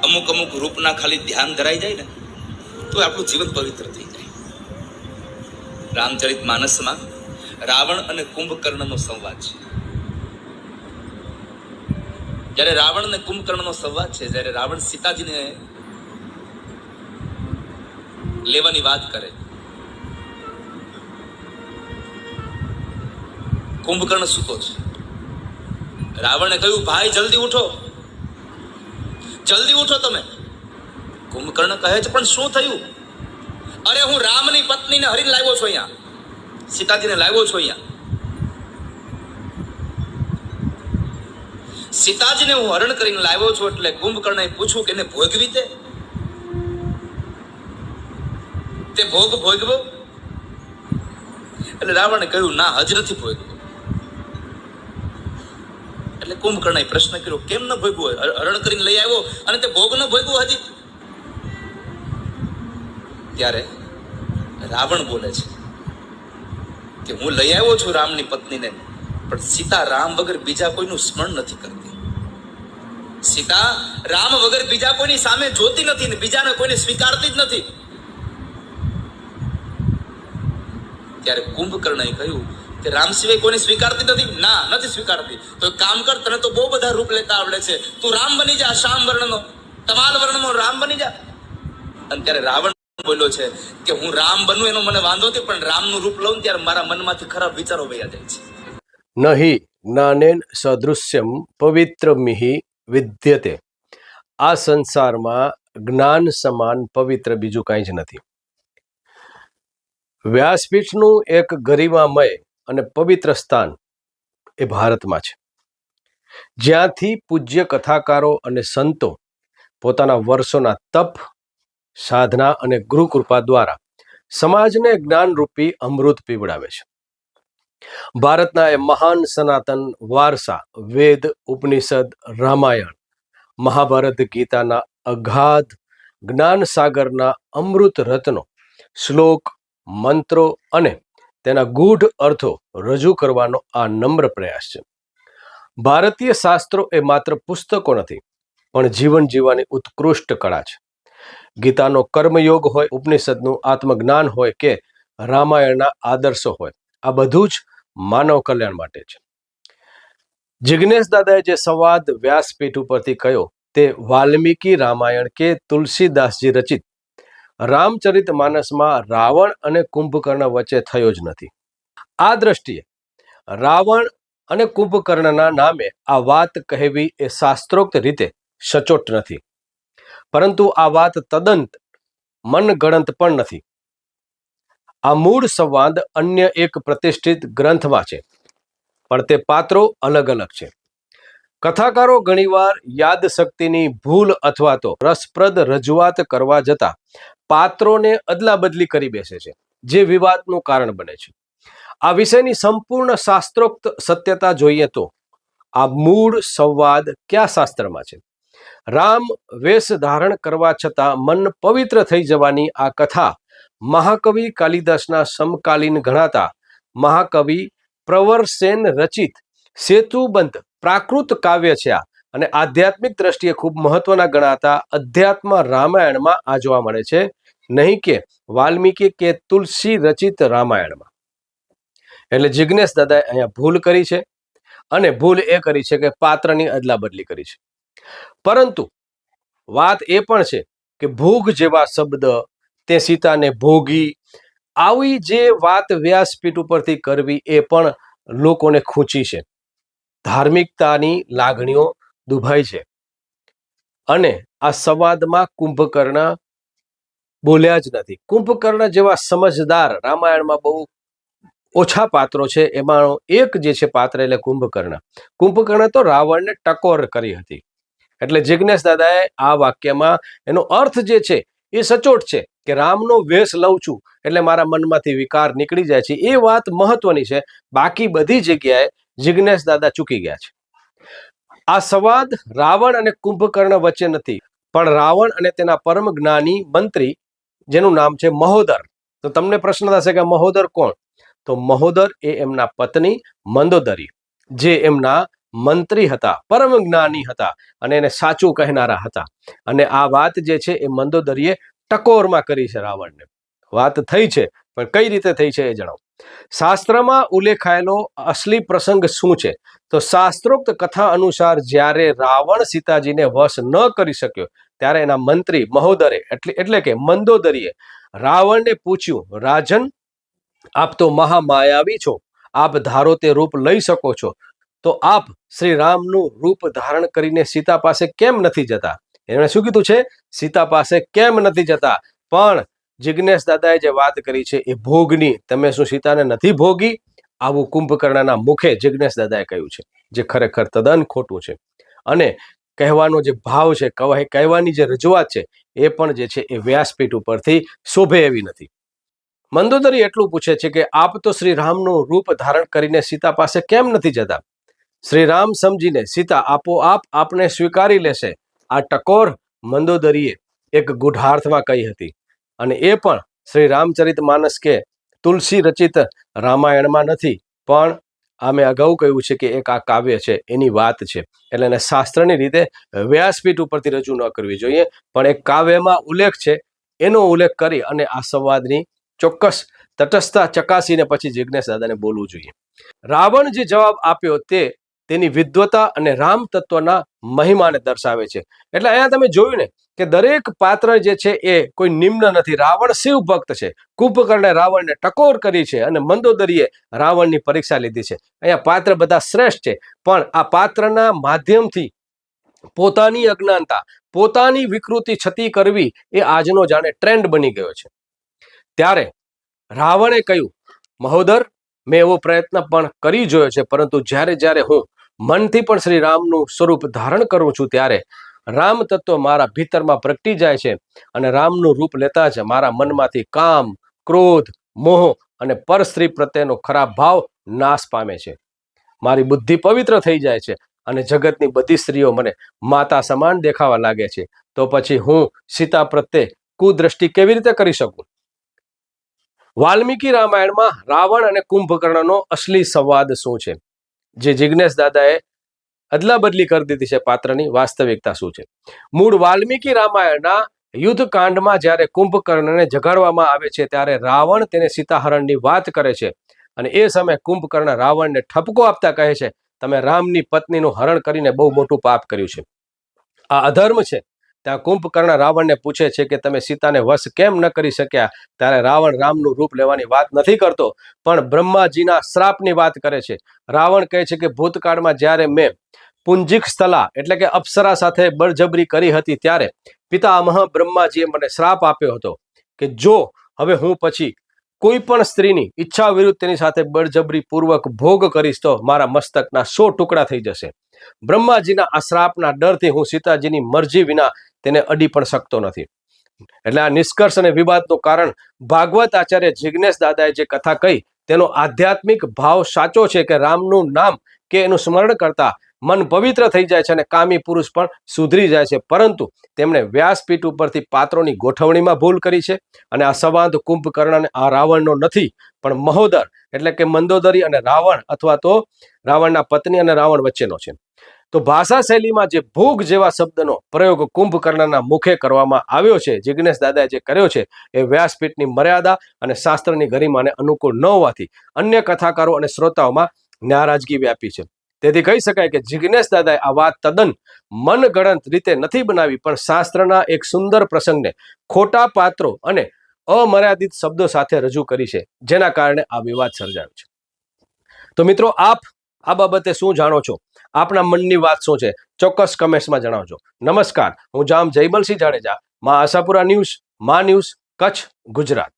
અમુક અમુક રૂપના ખાલી ધ્યાન ધરાઈ જાય ને તો આપણું જીવન પવિત્ર થઈ જાય. રામચરિત માનસમાં રાવણ અને કુંભકર્ણનો સંવાદ છે. જ્યારે રાવણ અને કુંભકર્ણનો સંવાદ છે, જ્યારે રાવણ સીતાજીને લેવાની વાત કરે, કુંભકર્ણ સૂતો છે. રાવણે કહ્યું, ભાઈ જલ્દી ઉઠો, જલ્દી ઉઠો તમે. કુંભકર્ણ કહે છે, પણ શું થયું? અરે હું રામની પત્નીને હરીને લાવ્યો છું અહીંયા, સીતાજીને લાવ્યો છું અહીંયા. સીતાજીને હું હરણ કરીને લાવ્યો છું. એટલે કુંભકર્ણએ પૂછ્યું કે એને ભોગવી તે ભોગ ભોગવો? એટલે રાવણે કહ્યું, ના, હજ નથી ભોગવો. એટલે કુંભકર્ણએ પ્રશ્ન કર્યો, કેમ ન ભોગવો? હરણ કરીને લઈ આવ્યો અને તે ભોગ ન ભોગવો હજી? ત્યારે રાવણ બોલે છે કે હું લઈ આવ્યો છું રામની પત્નીને, પણ સીતા રામ વગર બીજા કોઈનું સ્મરણ નથી કરતી. સીતા રામ વગર બીજા કોઈની સામે જોતી નથી ને બીજાને કોઈને સ્વીકારતી જ નથી. ત્યારે કુંભકર્ણએ કહ્યું કે રામ સિવાય કોઈને સ્વીકારતી નથી? ના, નથી સ્વીકારતી. તો એક કામ કર, તને તો બહુ બધા રૂપ લેતા આવડે છે, તું રામ બની જા, શ્યામ વર્ણનો, તમાલ વર્ણનો રામ બની જા. અને ત્યારે રાવણ બોલ્યો છે કે હું રામ બનું એનો મને વાંધો નથી, પણ રામનું રૂપ લઉં ત્યારે મારા મનમાંથી ખરાબ વિચારો વયા જાય છે. નહી જ્ઞાનેન સદૃશ્યમ પવિત્રમિહિ વિદ્યતે. આ સંસારમાં જ્ઞાન સમાન પવિત્ર બીજું કાંઈ જ નથી. વ્યાસપીઠનું એક ગરિમામય અને પવિત્ર સ્થાન એ ભારતમાં છે, જ્યાંથી પૂજ્ય કથાકારો અને સંતો પોતાના વર્ષોના તપ, સાધના અને ગુરુકૃપા દ્વારા સમાજને જ્ઞાનરૂપી અમૃત પીવડાવે છે. ભારતના એ મહાન સનાતન વારસા વેદ, ઉપનિષદ, રામાયણ, મહાભારત, ગીતાના અગાધ જ્ઞાન સાગરના અમૃત રત્નો, શ્લોક, મંત્રો અને તેના ગૂઢ અર્થો રજૂ કરવાનો આ નમ્ર પ્રયાસ છે. ભારતીય શાસ્ત્રો એ માત્ર પુસ્તકો નથી, પણ જીવન જીવવાની ઉત્કૃષ્ટ કળા છે. ગીતાનો કર્મયોગ હોય, ઉપનિષદનું આત્મજ્ઞાન હોય કે રામાયણના આદર્શો હોય, આ બધું જ માનવ કલ્યાણ માટે છે. જિજ્ઞેશ દાદાએ જે સંવાદ વ્યાસપીઠ ઉપરથી કહ્યો તે વાલ્મીકી રામાયણ કે તુલસીદાસજી રચિત રામચરિત માનસમાં રાવણ અને કુંભકર્ણ વચ્ચે થયો જ નથી. આ દ્રષ્ટિએ રાવણ અને કુંભકર્ણના નામે આ વાત કહેવી એ શાસ્ત્રોક્ત રીતે સચોટ નથી, પરંતુ આ વાત તદ્દન મનગણંત પણ નથી. આ મૂળ સંવાદ અન્ય એક પ્રતિષ્ઠિત ગ્રંથમાં છે, પણ તે પાત્રો અલગ અલગ છે. કથાકારો ઘણીવાર યાદશક્તિની ભૂલ અથવા તો રસપ્રદ રજૂઆત કરવા જતા પાત્રોને અદલા બદલી કરી બેસે છે, જે વિવાદનું કારણ બને છે. આ વિષયની સંપૂર્ણ શાસ્ત્રોક્ત સત્યતા જોઈએ તો આ મૂળ સંવાદ કયા શાસ્ત્રમાં છે? રામ વેશ ધારણ કરવા છતાં મન પવિત્ર થઈ જવાની આ કથા મહાકવિ કાલિદાસના સમકાલીન ગણાતા મહાકવિ પ્રવરસેન રચિત સેતુબંધ પ્રાકૃત કાવ્ય છે. અને આધ્યાત્મિક દ્રષ્ટિએ ખૂબ મહત્વના ગણાતા અધ્યાત્મ રામાયણમાં આ જોવા મળે છે, નહીં કે વાલ્મીકી કે તુલસી રચિત રામાયણમાં. એટલે જિજ્ઞેશ દાદાએ અહીંયા ભૂલ કરી છે, અને ભૂલ એ કરી છે કે પાત્રની અદલા બદલી કરી છે. પરંતુ વાત એ પણ છે કે ભોગ જેવા શબ્દ, તે સીતાને ભોગી, આવી જે વાત વ્યાસપીઠ ઉપરથી કરવી એ પણ લોકોને ખૂંચી છે. ધાર્મિકતાની લાગણીઓ દુભાઈ છે. અને આ સંવાદમાં કુંભકર્ણ બોલ્યા જ નથી. કુંભકર્ણ જેવા સમજદાર રામાયણમાં બહુ ઓછા પાત્રો છે, એમાં એક જે છે પાત્ર એટલે કુંભકર્ણ. કુંભકર્ણ તો રાવણને ટકોર કરી હતી. એટલે જિજ્ઞેશ દાદાએ આ વાક્યમાં એનો અર્થ જે છે એ સચોટ છે કે રામનો વેશ લઉં છું એટલે મારા મનમાંથી વિકાર નીકળી જાય છે, એ વાત મહત્વની છે. બાકી બધી જગ્યાએ જિજ્ઞેશ દાદા ચૂકી ગયા છે. આ સંવાદ રાવણ અને કુંભકર્ણ વચ્ચે નથી, પણ રાવણ અને તેના પરમ જ્ઞાની મંત્રી જેનું નામ છે મહોદર. તો તમને પ્રશ્ન થશે કે મહોદર કોણ? તો મહોદર એ એમના પત્ની મંદોદરી, જે એમના મંત્રી હતા, પરમ જ્ઞાની હતા અને એને સાચું કહેનારા હતા. અને આ વાત જે છે એ મંદોદરીએ ટકોરમાં કરી છે રાવણને. વાત થઈ છે, પણ કઈ રીતે થઈ છે એ જણાવો. શાસ્ત્રમાં ઉલ્લેખાયેલો અસલી પ્રસંગ શું છે? તો શાસ્ત્રોક્ત કથા અનુસાર જ્યારે રાવણ સીતાજીને વશ ન કરી શક્યો ત્યારે એના મંત્રી મહોદરે એટલે કે મંદોદરીએ રાવણને પૂછ્યું, રાજન, આપ તો મહામાયાવી છો, આપ ધારો તે રૂપ લઈ શકો છો, તો આપ શ્રી રામનું રૂપ ધારણ કરીને સીતા પાસે કેમ નથી જતા? એમણે શું કીધું છે? સીતા પાસે કેમ નથી જતા? પણ જિજ્ઞેશ દાદાએ જે વાત કરી છે એ ભોગની, તમે શું સીતાને નથી ભોગી? આવું કુંભકર્ણના મુખે જિજ્ઞેશ દાદાએ કહ્યું છે, જે ખરેખર તદ્દન ખોટું છે. અને કહેવાનો જે ભાવ છે, કહેવાની જે રજૂઆત છે એ પણ જે છે એ વ્યાસપીઠ ઉપરથી શોભે એવી નથી. મંદોદરી એટલું પૂછે છે કે આપ તો શ્રી રામનું રૂપ ધારણ કરીને સીતા પાસે કેમ નથી જતા? શ્રી રામ સમજીને સીતા આપોઆપ આપને સ્વીકારી લેશે. આ ટકોર મંદોદરીએ એક ગૂઢાર્થમાં કહી હતી, અને એ પણ શ્રી રામચરિત માનસ કે તુલસી રચિત રામાયણમાં નથી, પણ આ મેં અગાઉ કહ્યું છે કે એક આ કાવ્ય છે એની વાત છે. એટલે એને શાસ્ત્રની રીતે વ્યાસપીઠ ઉપરથી રજૂ ન કરવી જોઈએ, પણ એક કાવ્યમાં ઉલ્લેખ છે એનો ઉલ્લેખ કરી અને આ સંવાદની ચોક્કસ તટસ્થતા ચકાસીને પછી જિજ્ઞેશ દાદાને બોલવું જોઈએ. રાવણ જે જવાબ આપ્યો તે તેની વિદ્વતા અને રામ તત્વના મહિમાને દર્શાવે છે. એટલે અહીંયા તમે જોયું ને કે દરેક પાત્ર જે છે એ કોઈ નિમ્ન નથી. રાવણ શિવ ભક્ત છે, કુંભકર્ણે રાવણને ટકોર કરી છે અને મંદોદરીએ રાવણની પરીક્ષા લીધી છે. અહીંયા પાત્ર બધા શ્રેષ્ઠ છે, પણ આ પાત્રના માધ્યમથી પોતાની અજ્ઞાનતા, પોતાની વિકૃતિ છતી કરવી એ આજનો જાણે ટ્રેન્ડ બની ગયો છે. ત્યારે રાવણે કહ્યું, મહોદર, મેં એવો પ્રયત્ન પણ કરી જોયો છે, પરંતુ જ્યારે હું મનથી પણ શ્રી રામનું સ્વરૂપ ધારણ કરું છું ત્યારે રામ તત્વ મારા ભીતરમાં પ્રગટી જાય છે અને રામનું રૂપ લેતા જ મારા મનમાંથી કામ, ક્રોધ, મોહ અને પરસ્ત્રી પ્રત્યેનો ખરાબ ભાવ નાશ પામે છે. મારી બુદ્ધિ પવિત્ર થઈ જાય છે અને જગતની બધી સ્ત્રીઓ મને માતા સમાન દેખાવા લાગે છે. તો પછી હું સીતા પ્રત્યે કુદ્રષ્ટિ કેવી રીતે કરી શકું? વાલ્મીકી રામાયણમાં રાવણ અને કુંભકર્ણનો અસલી સંવાદ શું છે? જે જિજ્ઞેશ દાદાએ અદલા બદલી કરી દીધી છે પાત્રની, વાસ્તવિકતા શું છે? મૂળ વાલ્મીકી રામાયણના યુદ્ધ કાંડમાં જ્યારે કુંભકર્ણને જગાડવામાં આવે છે ત્યારે રાવણ તેને સીતાહરણની વાત કરે છે અને એ સમયે કુંભકર્ણ રાવણને ઠપકો આપતા કહે છે, તમે રામની પત્નીનું હરણ કરીને બહુ મોટું પાપ કર્યું છે, આ અધર્મ છે. ત્યાં કુંભકર્ણ રાવણને પૂછે છે કે તમે સીતાને વશ કેમ ન કરી શક્યા? ત્યારે રાવણ રામનું રૂપ લેવાની વાત નથી કરતો, પણ બ્રહ્માજીના શ્રાપની વાત કરે છે. રાવણ કહે છે કે ભૂતકાળમાં જ્યારે મેં પુંજિક સ્થલા એટલે કે અપ્સરા સાથે બળજબરી કરી હતી ત્યારે પિતામહ બ્રહ્માજીએ મને શ્રાપ આપ્યો હતો કે જો હવે હું પછી કોઈ પણ સ્ત્રીની ઈચ્છા વિરુદ્ધ તેની સાથે બળજબરી પૂર્વક ભોગ કરીશ તો મારા મસ્તકના 100 ટુકડા થઈ જશે. બ્રહ્માજીના આ શ્રાપના ડરથી હું સીતાજીની મરજી વિના તેને અડી પણ શકતો નથી. એટલે આ નિષ્કર્ષ અને વિવાદનું કારણ ભાગવત આચાર્ય જિજ્ઞેશ દાદાએ જે કથા કહી તેનો આધ્યાત્મિક ભાવ સાચો છે કે રામનું નામ કે એનું સ્મરણ કરતા મન પવિત્ર થઈ જાય છે અને કામી પુરુષ પણ સુધરી જાય છે. પરંતુ તેમણે વ્યાસપીઠ ઉપરથી પાત્રોની ગોઠવણીમાં ભૂલ કરી છે અને આ સંવાદ કુંભકર્ણ આ રાવણનો નથી, પણ મહોદર એટલે કે મંદોદરી અને રાવણ અથવા તો રાવણના પત્ની અને રાવણ વચ્ચેનો છે. તો ભાષા શૈલીમાં જે ભોગ જેવા શબ્દનો પ્રયોગ કુંભકર્ણના મુખે કરવામાં આવ્યો છે, જિજ્ઞેશ દાદાએ જે કર્યો છે, એ વ્યાસપીઠની મર્યાદા અને શાસ્ત્રની ગરિમાને અનુકૂળ ન હોવાથી અન્ય કથાકારો અને શ્રોતાઓમાં નારાજગી વ્યાપી છે. તેથી કહી શકાય કે જિજ્ઞેશ દાદાએ આ વાત તદ્દન મનગણત રીતે નથી બનાવી, પણ શાસ્ત્રના એક સુંદર પ્રસંગને ખોટા પાત્રો અને અમર્યાદિત શબ્દો સાથે રજૂ કરી છે, જેના કારણે આ વિવાદ સર્જાયો છે. તો મિત્રો, આપ આ બાબતે શું જાણો છો? આપના મનની વાત શું છે? ચોક્કસ કમેન્ટ્સમાં જણાવજો. નમસ્કાર, હું જામ જયમલસિંહ જાડેજા, મા આશાપુરા ન્યૂઝ, મા ન્યૂઝ, કચ્છ, ગુજરાત.